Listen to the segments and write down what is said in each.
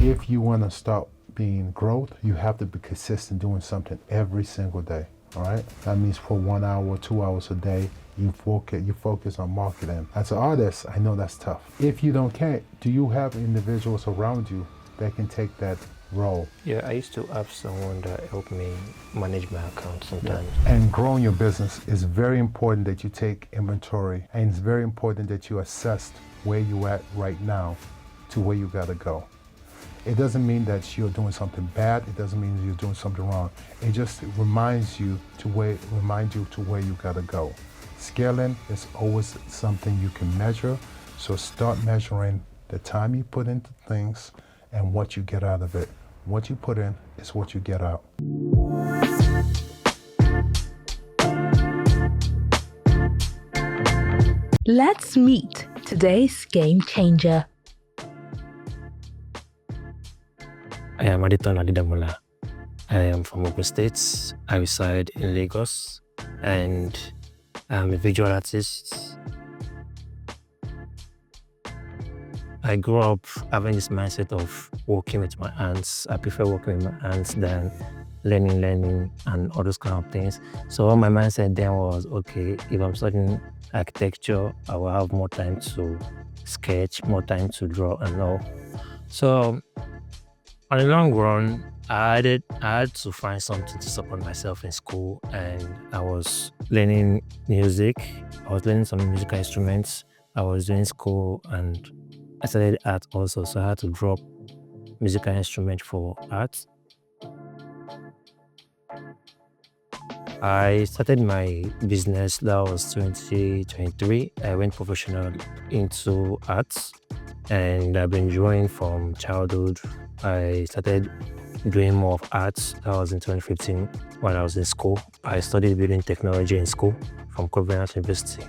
If you want to start being growth, you have to be consistent doing something every single day. All right. That means for 1 hour, 2 hours a day, you focus on marketing. As an artist, I know that's tough. If you don't care, do you have individuals around you that can take that role? Yeah, I used to have someone that helped me manage my account sometimes. And growing your business is very important that you take inventory, and it's very important that you assess where you at right now to where you gotta go. It doesn't mean that you're doing something bad. It doesn't mean you're doing something wrong. It just reminds you to where you gotta go. Scaling is always something you can measure. So start measuring the time you put into things and what you get out of it. What you put in is what you get out. Let's meet today's game changer. I am Adetona Adedamola. I am from Ogun State. I reside in Lagos and I'm a visual artist. I grew up having this mindset of working with my hands. I prefer working with my hands than learning and all those kind of things. So my mindset then was, okay, if I'm studying architecture, I will have more time to sketch, more time to draw and all. So on the long run, I had to find something to support myself in school, and I was learning music. I was learning some musical instruments. I was doing school and I studied art also, so I had to drop musical instrument for art. I started my business, that was 2023. I went professional into arts and I've been drawing from childhood. I started doing more of arts, that was in 2015 when I was in school. I studied building technology in school from Covenant University.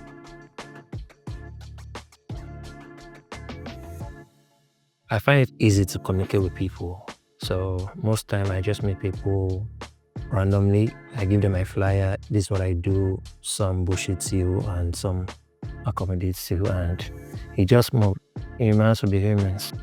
I find it easy to communicate with people. So most time I just meet people randomly. I give them my flyer. This is what I do. Some bullshit you and some accommodates you, and it just moves. Humans will be humans.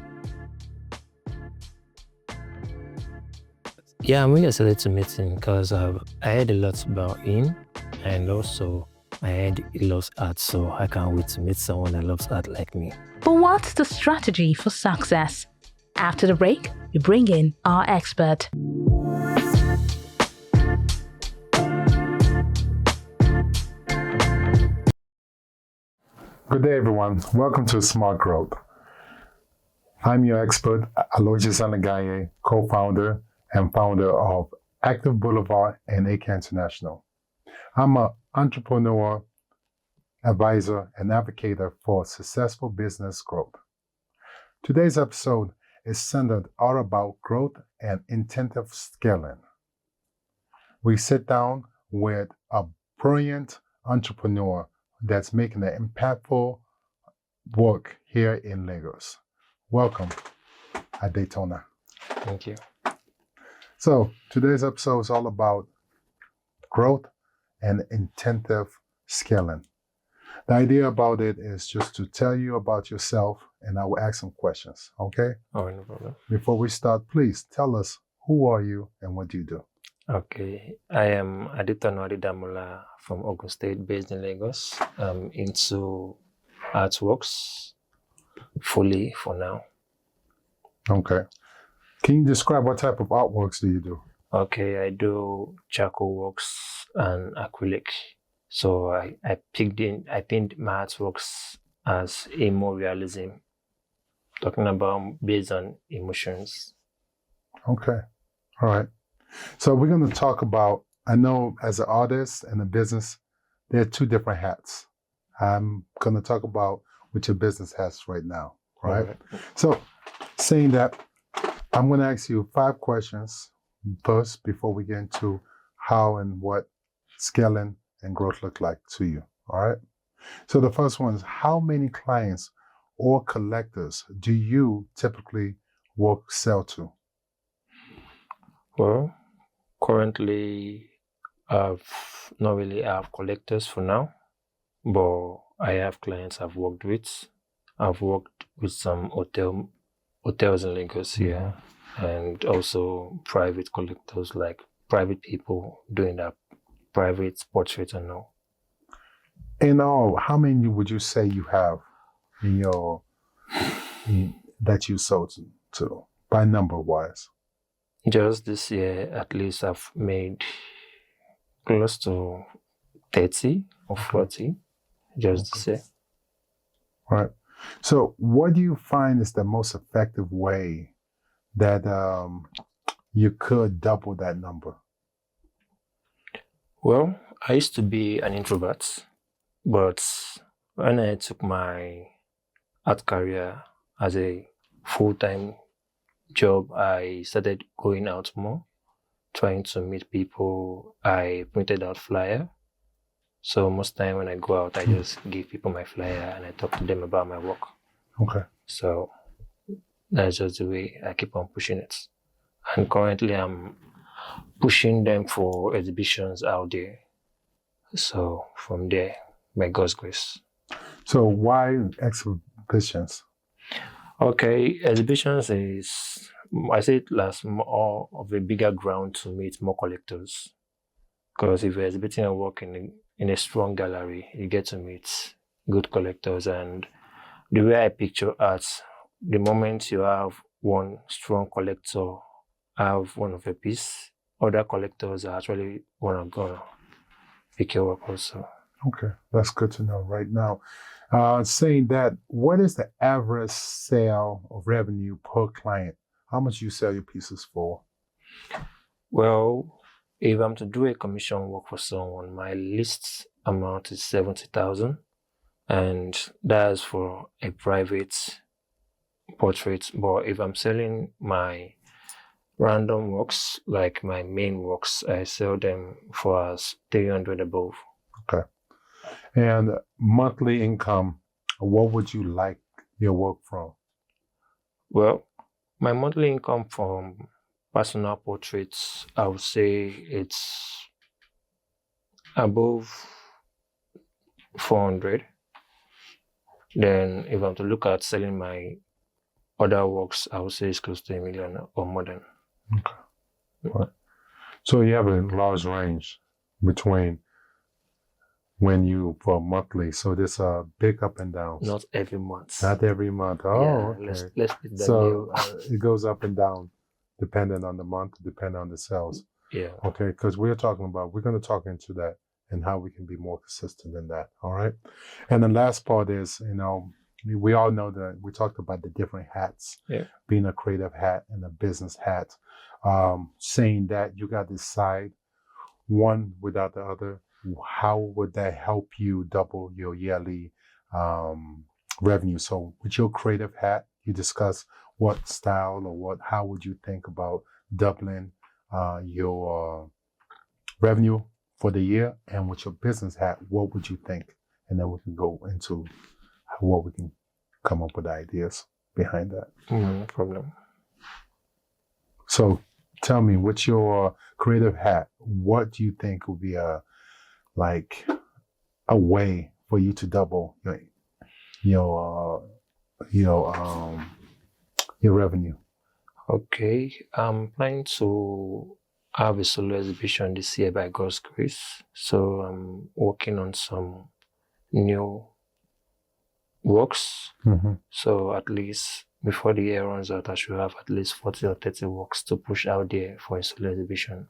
Yeah, I'm really excited to meet him because I heard a lot about him, and also I heard he loves art, so I can't wait to meet someone that loves art like me. But what's the strategy for success? After the break, we bring in our expert. Good day, everyone. Welcome to Smart Growth. I'm your expert, Aloysius Anagonye, co-founder and founder of Active Boulevard and AK International. I'm an entrepreneur, advisor, and advocate for successful business growth. Today's episode is centered all about growth and intensive scaling. We sit down with a brilliant entrepreneur that's making an impactful work here in Lagos. Welcome, Adetona. Thank you. So today's episode is all about growth and intensive scaling. The idea about it is just to tell you about yourself, and I will ask some questions, okay? Oh, no problem. Before we start, please tell us, who are you and what do you do? Okay, I am Adetona Adedamola from Ogun State, based in Lagos. I'm into artworks fully for now. Okay. Can you describe what type of artworks do you do? Okay, I do charcoal works and acrylic. So I paint my artworks as emo realism, talking about based on emotions. Okay. All right. So we're going to talk about, I know as an artist and a business, there are two different hats. I'm going to talk about what your business has right now, right? So saying that, I'm going to ask you 5 questions first before we get into how and what scaling and growth look like to you, all right? So the first one is, how many clients or collectors do you typically sell to? Well, currently, I've not really have collectors for now, but I have clients I've worked with. I've worked with some hotel hotels in Lagos, yeah, and also private collectors, like private people doing that private portrait and all. In all, how many would you say you have in your that you sold to by number wise? Just this year, at least I've made close to 30 or 40, just this year. Right. So, what do you find is the most effective way that you could double that number? Well, I used to be an introvert, but when I took my art career as a full-time job, I started going out more, trying to meet people. I printed out flyer. So most time when I go out, I just give people my flyer and I talk to them about my work. Okay. So that's just the way I keep on pushing it. And currently I'm pushing them for exhibitions out there. So from there, by God's grace. So why exhibitions? Okay, exhibitions is, I say it last more of a bigger ground to meet more collectors. Because if you're exhibiting a work in a strong gallery, you get to meet good collectors. And the way I picture art, the moment you have one strong collector have one of a piece, other collectors are actually gonna pick your work also. Okay, that's good to know right now. Saying that, what is the average sale of revenue per client? How much you sell your pieces for? Well, if I'm to do a commission work for someone, my least amount is 70,000, and that's for a private portrait. But if I'm selling my random works, like my main works, I sell them for as 300 above. Okay. And monthly income, what would you like your work from? Well, my monthly income from personal portraits, I would say it's above 400. Then if I'm to look at selling my other works, I would say it's close to 1 million or more than. Okay. Right. So you have a large range between when you for monthly. So there's a big up and downs. Not every month. Not every month. Oh, yeah, okay. let's put that So it goes up and down depending on the month, depending on the sales. Yeah. Okay, because we're going to talk into that and how we can be more consistent in that. All right. And the last part is, we all know that we talked about the different hats, being a creative hat and a business hat. Saying that you got to decide one without the other. How would that help you double your yearly revenue? So with your creative hat, you discuss what style or how would you think about doubling your revenue for the year? And with your business hat, what would you think? And then we can go into what we can come up with ideas behind that. No problem. So tell me, with your creative hat, what do you think would be a way for you to double your revenue? Okay, I'm planning to have a solo exhibition this year by God's grace. So I'm working on some new works. Mm-hmm. So at least before the year runs out, I should have at least 40 or 30 works to push out there for a solo exhibition.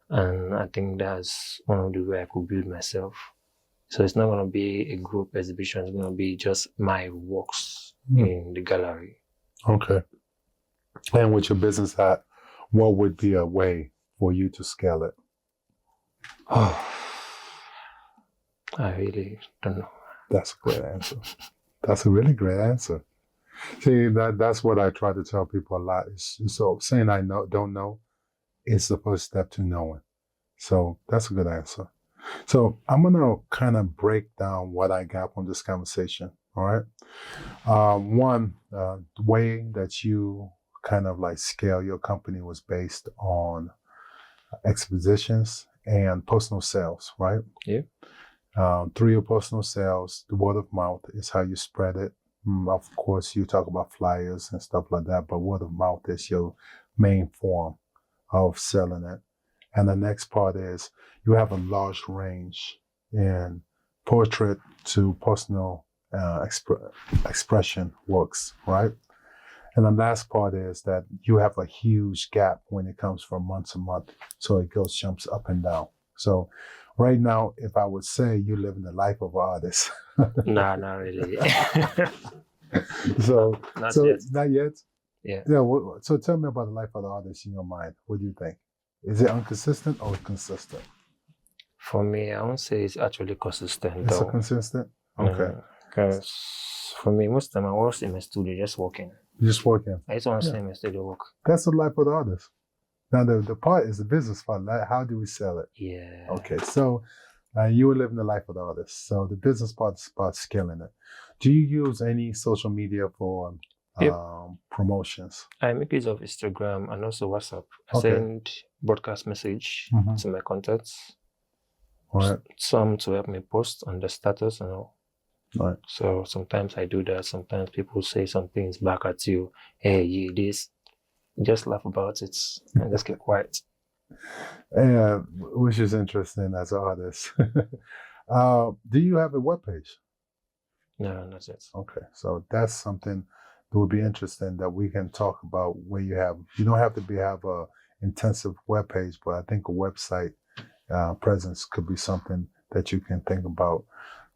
And I think that's one of the ways I could build myself. So it's not going to be a group exhibition. It's going to be just my works in the gallery. Okay. And with your business hat, what would be a way for you to scale it? I really don't know. That's a great answer. That's a really great answer. See, that's what I try to tell people a lot. So saying I don't know is the first step to knowing. So that's a good answer. So I'm going to kind of break down what I got from this conversation. All right. One way that you kind of scale your company was based on expositions and personal sales, right? Yeah. Through your personal sales, the word of mouth is how you spread it. Of course, you talk about flyers and stuff like that, but word of mouth is your main form of selling it. And the next part is you have a large range in portrait to personal expression works, right? And the last part is that you have a huge gap when it comes from month to month. So it jumps up and down. So right now, if I would say you live in the life of an artist. Nah, not really. so Not so yet. not yet? Yeah. Yeah. So tell me about the life of the artist in your mind. What do you think? Is it inconsistent or consistent? For me, I won't say it's actually consistent It's though. consistent? Okay. Because for me, most of the time I was in my studio just working. You're just working. I just want to stay in my studio work. That's the life of the artist. Now, the part is the business part. Like, how do we sell it? Yeah. Okay, so you were living the life of the artist. So the business part is about scaling it. Do you use any social media for Yep. Promotions? I make use of Instagram and also WhatsApp. I Okay. send broadcast message Mhm. to my contacts. All right. Some to help me post on the status and all. Right. So sometimes I do that. Sometimes people say some things back at you. Hey, you this. Just laugh about it and just keep quiet. Yeah, which is interesting as an artist. Do you have a webpage? No, not yet. Okay, so that's something that would be interesting that we can talk about where you don't have to have a intensive webpage, but I think a website presence could be something that you can think about.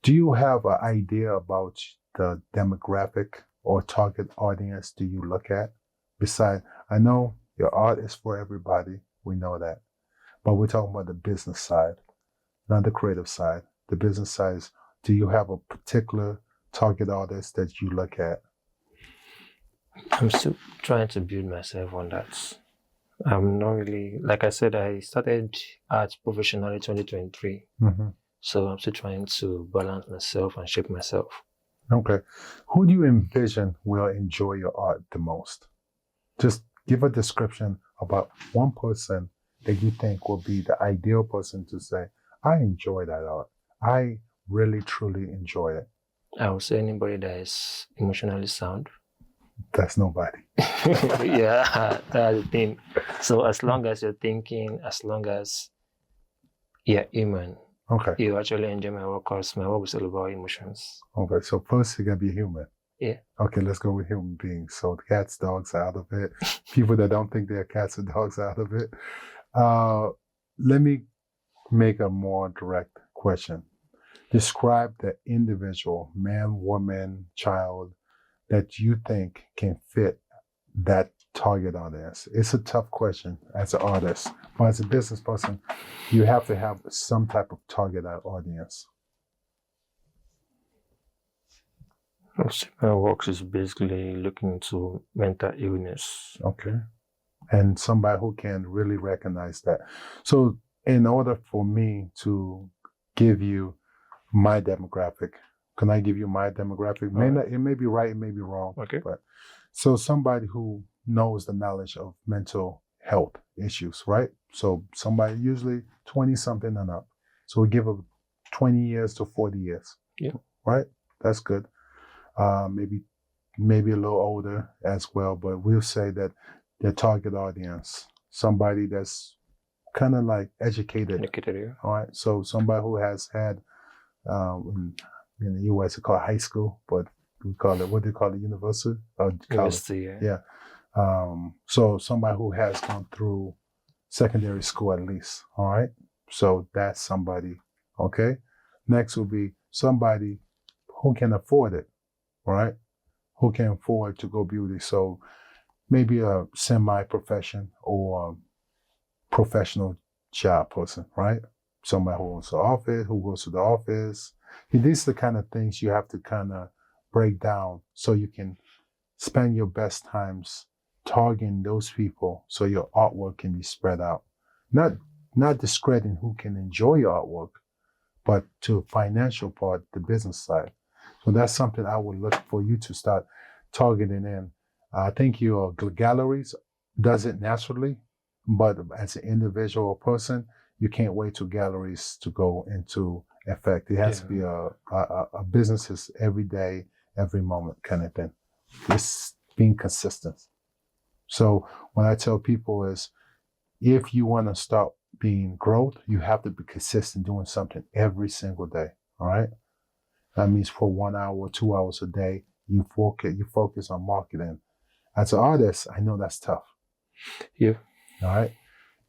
Do you have an idea about the demographic or target audience do you look at? Besides, I know your art is for everybody, we know that, but we're talking about the business side, not the creative side. The business side is, do you have a particular target audience that you look at? I'm still trying to build myself on that. I'm not really, like I said, I started art professionally 2023. Mm-hmm. So I'm still trying to balance myself and shape myself. Okay. Who do you envision will enjoy your art the most? Just give a description about one person that you think will be the ideal person to say, I enjoy that art. I really, truly enjoy it. I would say anybody that is emotionally sound. That's nobody. Yeah, that's the thing. So as long as you're thinking, as long as you're human, Okay. you actually enjoy my work because my work is all about emotions. Okay. So first, you got to be human. Yeah. Okay, let's go with human beings. So the cats, dogs are out of it. People that don't think they're cats and dogs are out of it. Let me make a more direct question. Describe the individual, man, woman, child, that you think can fit that target audience. It's a tough question as an artist, but as a business person, you have to have some type of target audience. My work is basically looking into mental illness. Okay. And somebody who can really recognize that. So in order for me to give you my demographic, can I give you my demographic? It may be right, it may be wrong. Okay. But so somebody who knows the knowledge of mental health issues, right? So somebody usually 20 something and up. So we give a 20 years to 40 years. Yeah. Right? That's good. Maybe a little older as well, but we'll say that their target audience, somebody that's kind of like educated. Yeah. All right. So somebody who has had in the US, we call it high school, but we call it, what do you call it, university? University, yeah. So somebody who has gone through secondary school at least, all right? So that's somebody, okay? Next will be somebody who can afford it, all right? Who can afford to go beauty. So maybe a semi-profession or professional job person, right? Somebody who goes to the office, who goes to the office. These are the kind of things you have to kind of break down so you can spend your best times targeting those people so your artwork can be spread out. Not discrediting who can enjoy your artwork, but to financial part, the business side. So that's something I would look for you to start targeting in. I think your galleries does it naturally, but as an individual person, you can't wait till galleries to go into effect. It has to be a business is every day every moment kind of thing. It's being consistent. So what I tell people is, if you want to start being growth, you have to be consistent doing something every single day. All right. That means for 1 hour, 2 hours a day, you focus on marketing. As an artist, I know that's tough. Yeah. All right.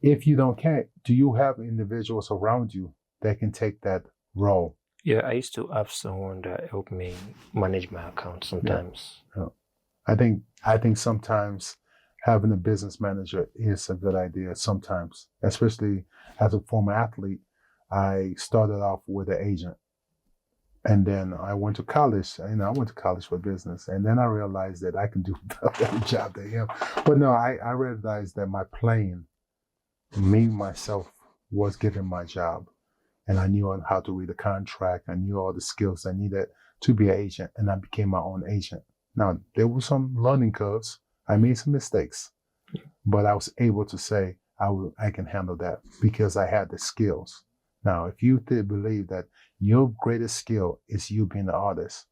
If you can't, do you have individuals around you that can take that role? Yeah, I used to have someone that helped me manage my account sometimes. Yeah. I think sometimes having a business manager is a good idea sometimes, especially as a former athlete. I started off with an agent, and then I went to college. I went to college for business, and then I realized that I can do a better job than him. But no, I realized that my playing, me, myself, was given my job, and I knew how to read a contract. I knew all the skills I needed to be an agent, and I became my own agent. Now, there were some learning curves. I made some mistakes, but I was able to say I can handle that because I had the skills. Now, if you did believe that your greatest skill is you being an artist,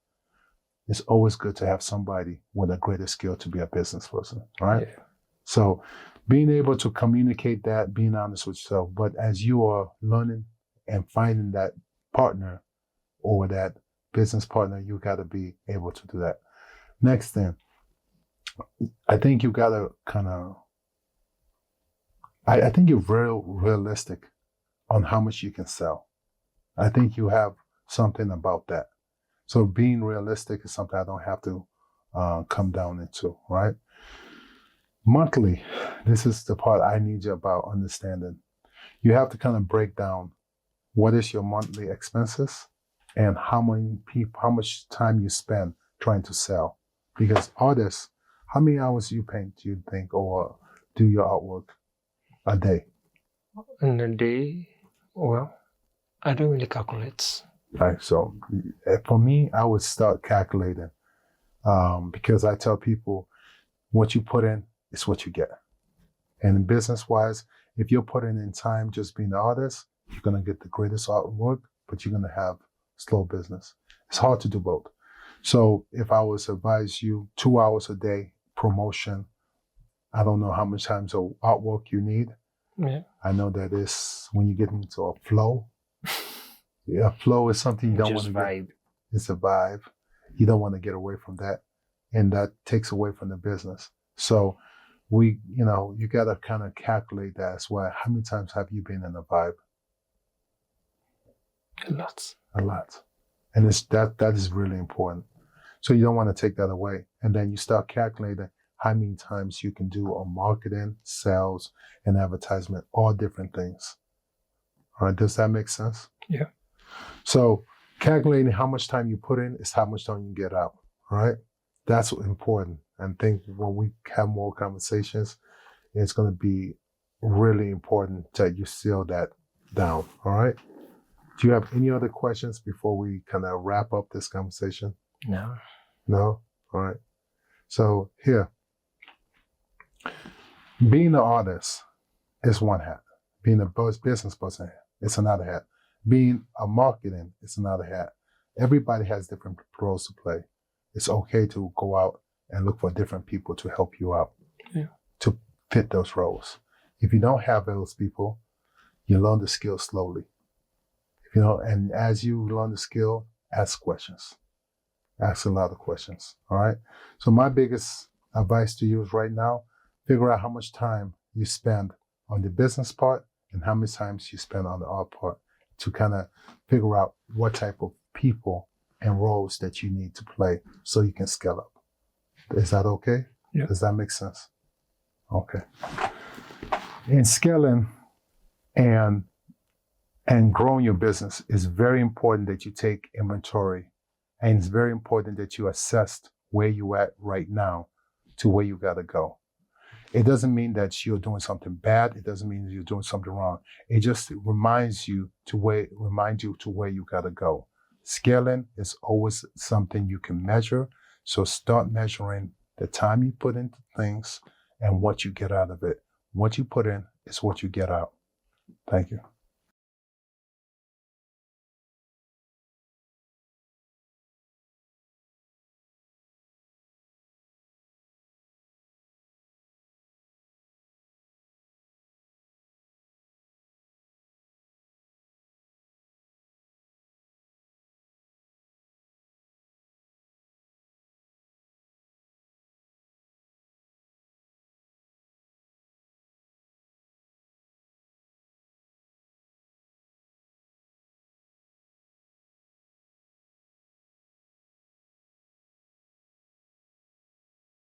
it's always good to have somebody with a greater skill to be a business person, right? Yeah. So being able to communicate that, being honest with yourself, but as you are learning and finding that partner or that business partner, you got to be able to do that. Next thing, I think you got to I think you're very realistic on how much you can sell. I think you have something about that. So being realistic is something I don't have to come down into, right? Monthly, this is the part I need you about understanding. You have to kind of break down what is your monthly expenses and how much time you spend trying to sell. Because artists, how many hours you paint, do you think, or do your artwork a day? In a day, well, I don't really calculate. Right. So for me, I would start calculating because I tell people what you put in is what you get. And business-wise, if you're putting in time just being an artist, you're going to get the greatest artwork, but you're going to have slow business. It's hard to do both. So if I was to advise you 2 hours a day promotion, I don't know how much times of artwork you need. Yeah. I know that is when you get into a flow. Yeah, flow is something you don't want to vibe. It's a vibe. You don't want to get away from that. And that takes away from the business. So you got to kind of calculate that as well. How many times have you been in a vibe? A lot. A lot. And that is really important. So you don't want to take that away. And then you start calculating how many times you can do on marketing, sales, and advertisement, all different things. All right, does that make sense? Yeah. So calculating how much time you put in is how much time you get out. All right. That's important. And I think when we have more conversations, it's going to be really important that you seal that down. All right. Do you have any other questions before we kind of wrap up this conversation? No. No? All right. So here, being an artist is one hat. Being a business person, it's another hat. Being a marketing, it's another hat. Everybody has different roles to play. It's okay to go out and look for different people to help you out, to fit those roles. If you don't have those people, you learn the skill slowly. And as you learn the skill, ask questions. Ask a lot of questions, all right? So my biggest advice to you is right now, figure out how much time you spend on the business part and how many times you spend on the art part to kind of figure out what type of people and roles that you need to play so you can scale up. Is that okay? Yeah. Does that make sense? Okay. In scaling and growing your business, it's very important that you take inventory, and it's very important that you assess where you're at right now to where you got to go. It doesn't mean that you're doing something bad. It doesn't mean you're doing something wrong. It just reminds you to where you got to go. Scaling is always something you can measure. So start measuring the time you put into things and what you get out of it. What you put in is what you get out. Thank you.